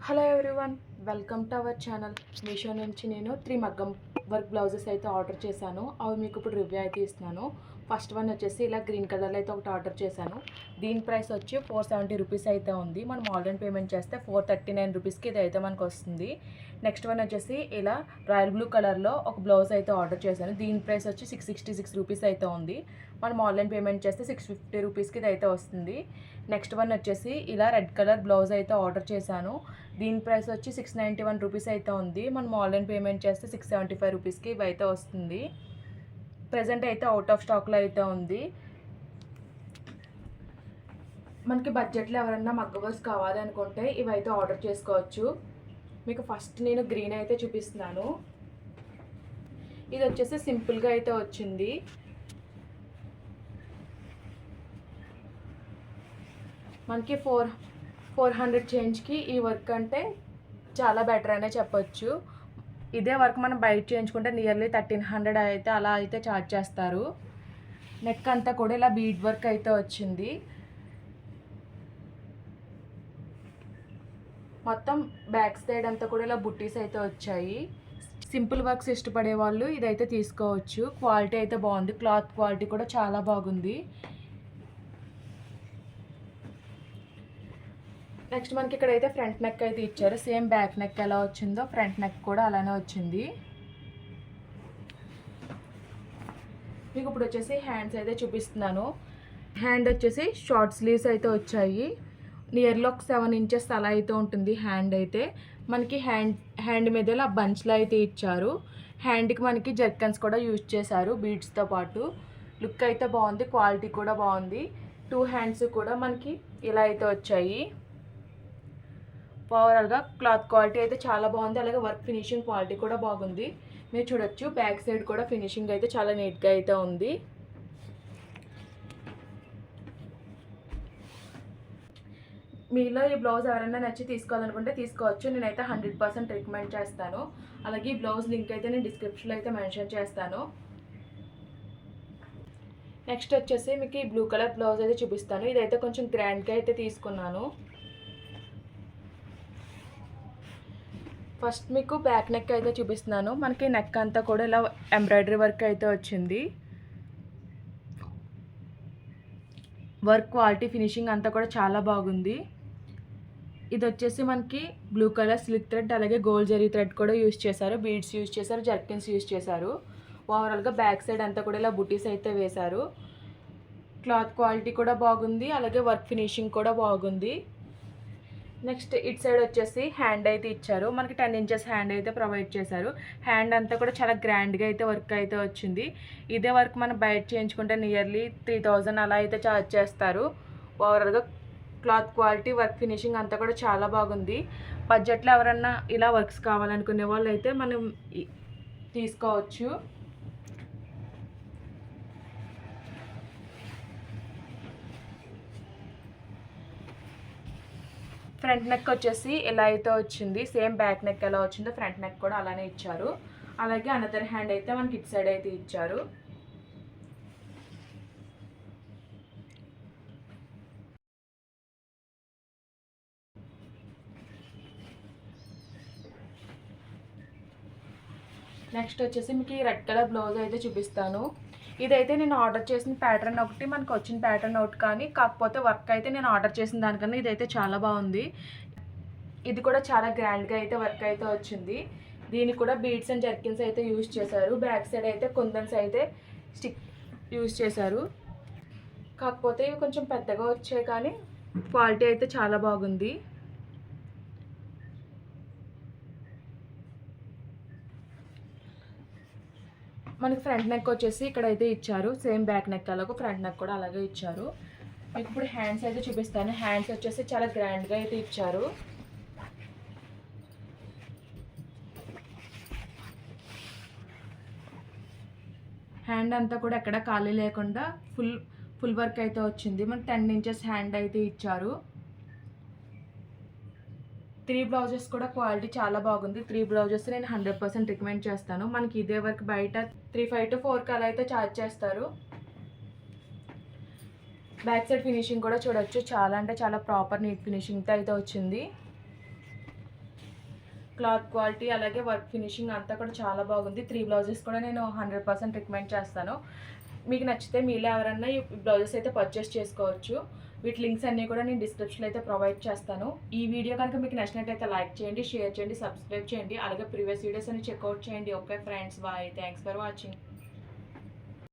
Hello everyone, welcome to our channel. Meesho నుంచి నేను 3 మగ్గం వర్క్ బ్లౌజెస్ అయితే ఆర్డర్ చేశాను. అవి మీకు ఇప్పుడు రివ్యూ అయితే ఇస్తున్నాను. ఫస్ట్ వన్ వచ్చేసి ఇలా గ్రీన్ కలర్లో అయితే ఒకటి ఆర్డర్ చేశాను. దీని ప్రైస్ వచ్చి 470 రూపీస్ అయితే ఉంది. మనం ఆన్లైన్ పేమెంట్ చేస్తే 439 రూపీస్కి ఇది అయితే మనకు వస్తుంది. నెక్స్ట్ వన్ వచ్చేసి ఇలా రాయల్ బ్లూ కలర్లో ఒక బ్లౌజ్ అయితే ఆర్డర్ చేశాను. దీని ప్రైస్ వచ్చి 666 రూపీస్ అయితే ఉంది. మనం ఆన్లైన్ పేమెంట్ చేస్తే 650 రూపీస్కి ఇది అయితే వస్తుంది. నెక్స్ట్ వన్ వచ్చేసి ఇలా రెడ్ కలర్ బ్లౌజ్ అయితే ఆర్డర్ చేశాను. దీని ప్రైస్ వచ్చి 691 రూపీస్ అయితే ఉంది. మనం ఆన్లైన్ పేమెంట్ చేస్తే 675 రూపీస్కి ఇవి అయితే వస్తుంది. ప్రజెంట్ అయితే అవుట్ ఆఫ్ స్టాక్లో అయితే ఉంది. మనకి బడ్జెట్లో ఎవరైనా మగ్గ వర్క్స్ కావాలి అనుకుంటే ఇవి అయితే ఆర్డర్ చేసుకోవచ్చు. మీకు ఫస్ట్ నేను గ్రీన్ అయితే చూపిస్తున్నాను. ఇది వచ్చేసి సింపుల్గా అయితే వచ్చింది. మనకి 400 చేంజ్కి ఈ వర్క్ అంటే చాలా బెటర్ అనే చెప్పొచ్చు. ఇదే వర్క్ మనం బయట చేయించుకుంటే నియర్లీ 1300 అయితే అలా అయితే ఛార్జ్ చేస్తారు. నెక్ అంతా కూడా ఇలా బీడ్ వర్క్ అయితే వచ్చింది. మొత్తం బ్యాక్ సైడ్ అంతా కూడా ఇలా బుట్టీస్ అయితే వచ్చాయి. సింపుల్ వర్క్స్ ఇష్టపడే వాళ్ళు ఇదైతే తీసుకోవచ్చు. క్వాలిటీ అయితే బాగుంది. క్లాత్ క్వాలిటీ కూడా చాలా బాగుంది. నెక్స్ట్ మనకి ఇక్కడైతే ఫ్రంట్ నెక్ అయితే ఇచ్చారు. సేమ్ బ్యాక్ నెక్ ఎలా వచ్చిందో ఫ్రంట్ నెక్ కూడా అలానే వచ్చింది. మీకు ఇప్పుడు వచ్చేసి హ్యాండ్స్ అయితే చూపిస్తున్నాను. హ్యాండ్ వచ్చేసి షార్ట్ స్లీవ్స్ అయితే వచ్చాయి. నియర్లో ఒక 7 ఇంచెస్ అలా అయితే ఉంటుంది హ్యాండ్ అయితే. మనకి హ్యాండ్ మీద ఇలా బంచ్లో అయితే ఇచ్చారు. హ్యాండ్కి మనకి జర్కన్స్ కూడా యూజ్ చేశారు బీడ్స్తో పాటు. లుక్ అయితే బాగుంది. క్వాలిటీ కూడా బాగుంది. 2 హ్యాండ్స్ కూడా మనకి ఇలా అయితే వచ్చాయి. ఓవరాల్గా క్లాత్ క్వాలిటీ అయితే చాలా బాగుంది. అలాగే వర్క్ ఫినిషింగ్ క్వాలిటీ కూడా బాగుంది. మీరు చూడొచ్చు బ్యాక్ సైడ్ కూడా ఫినిషింగ్ అయితే చాలా నీట్గా అయితే ఉంది. మీలో ఈ బ్లౌజ్ ఎవరైనా నచ్చి తీసుకోవాలనుకుంటే తీసుకోవచ్చు. నేనైతే 100% రికమెండ్ చేస్తాను. అలాగే ఈ బ్లౌజ్ లింక్ అయితే నేను డిస్క్రిప్షన్లో అయితే మెన్షన్ చేస్తాను. నెక్స్ట్ వచ్చేసి మీకు ఈ బ్లూ కలర్ బ్లౌజ్ అయితే చూపిస్తాను. ఇదైతే కొంచెం గ్రాండ్గా అయితే తీసుకున్నాను. ఫస్ట్ మీకు బ్యాక్ నెక్ అయితే చూపిస్తున్నాను. మనకి నెక్ అంతా కూడా ఇలా ఎంబ్రాయిడరీ వర్క్ అయితే వచ్చింది. వర్క్ క్వాలిటీ ఫినిషింగ్ అంతా కూడా చాలా బాగుంది. ఇది వచ్చేసి మనకి బ్లూ కలర్ సిల్క్ థ్రెడ్ అలాగే గోల్డ్ జరీ థ్రెడ్ కూడా యూజ్ చేశారు. బీడ్స్ యూజ్ చేశారు. జర్కిన్స్ యూజ్ చేశారు. ఓవరాల్గా బ్యాక్ సైడ్ అంతా కూడా ఇలా బుటీస్ అయితే వేశారు. క్లాత్ క్వాలిటీ కూడా బాగుంది. అలాగే వర్క్ ఫినిషింగ్ కూడా బాగుంది. నెక్స్ట్ ఇట్ సైడ్ వచ్చేసి హ్యాండ్ అయితే ఇచ్చారు. మనకి 10 ఇంచెస్ హ్యాండ్ అయితే ప్రొవైడ్ చేశారు. హ్యాండ్ అంతా కూడా చాలా గ్రాండ్గా అయితే వర్క్ అయితే వచ్చింది. ఇదే వర్క్ మనం బయట చేయించుకుంటే నియర్లీ 3000 అలా అయితే ఛార్జ్ చేస్తారు. ఓవరాల్గా క్లాత్ క్వాలిటీ వర్క్ ఫినిషింగ్ అంతా కూడా చాలా బాగుంది. బడ్జెట్లో ఎవరన్నా ఇలా వర్క్స్ కావాలనుకునే వాళ్ళు అయితే మనం తీసుకోవచ్చు. ఫ్రంట్ నెక్ వచ్చేసి ఇలా అయితే వచ్చింది. సేమ్ బ్యాక్ నెక్ ఎలా వచ్చిందో ఫ్రంట్ నెక్ కూడా అలానే ఇచ్చారు. అలాగే అనదర్ హ్యాండ్ అయితే మనకి ఇట్ సైడ్ అయితే ఇచ్చారు. నెక్స్ట్ వచ్చేసి మీకు ఈ రెడ్ కలర్ బ్లౌజ్ అయితే చూపిస్తాను. ఇదైతే నేను ఆర్డర్ చేసిన ప్యాటర్న్ ఒకటి, మనకు వచ్చిన ప్యాటర్న్ ఒకటి, కానీ కాకపోతే వర్క్ అయితే నేను ఆర్డర్ చేసిన దానికన్నా ఇదైతే చాలా బాగుంది. ఇది కూడా చాలా గ్రాండ్గా అయితే వర్క్ అయితే వచ్చింది. దీనికి కూడా బీడ్స్ అండ్ జర్కిన్స్ అయితే యూజ్ చేశారు. బ్యాక్ సైడ్ అయితే కుందన్స్ అయితే స్టిక్ యూజ్ చేశారు. కాకపోతే ఇవి కొంచెం పెద్దగా వచ్చాయి, కానీ క్వాలిటీ అయితే చాలా బాగుంది. మనకి ఫ్రంట్ నెక్ వచ్చేసి ఇక్కడైతే ఇచ్చారు. సేమ్ బ్యాక్ నెక్ అలాగే ఫ్రంట్ నెక్ కూడా అలాగే ఇచ్చారు. మీకు ఇప్పుడు హ్యాండ్స్ అయితే చూపిస్తాను. హ్యాండ్స్ వచ్చేసి చాలా గ్రాండ్గా అయితే ఇచ్చారు. హ్యాండ్ అంతా కూడా ఎక్కడ ఖాళీ లేకుండా ఫుల్ వర్క్ అయితే వచ్చింది. మనకి 10 ఇంచెస్ హ్యాండ్ అయితే ఇచ్చారు. 3 బ్లౌజెస్ కూడా క్వాలిటీ చాలా బాగుంది. 3 బ్లౌజెస్ నేను 100% రికమెండ్ చేస్తాను. మనకి ఇదే వర్క్ బయట 3,500 to 4,000 అలా అయితే ఛార్జ్ చేస్తారు. బ్యాక్ సైడ్ ఫినిషింగ్ కూడా చూడొచ్చు. చాలా అంటే చాలా ప్రాపర్ నీట్ ఫినిషింగ్తో అయితే వచ్చింది. క్లాత్ క్వాలిటీ అలాగే వర్క్ ఫినిషింగ్ అంతా కూడా చాలా బాగుంది. 3 బ్లౌజెస్ కూడా నేను 100% రికమెండ్ చేస్తాను. మీకు నచ్చితే మీలో ఎవరన్నా ఈ బ్లౌజెస్ అయితే పర్చేస్ చేసుకోవచ్చు. వీటి లింక్స్ అన్నీ కూడా నేను డిస్క్రిప్షన్లో అయితే ప్రొవైడ్ చేస్తాను. ఈ వీడియో కనుక మీకు నచ్చినట్టయితే లైక్ చేయండి, షేర్ చేయండి, సబ్స్క్రైబ్ చేయండి. అలాగే ప్రీవియస్ వీడియోస్ అన్ని చెక్అవుట్ చేయండి. Okay friends, bye. Thanks for watching.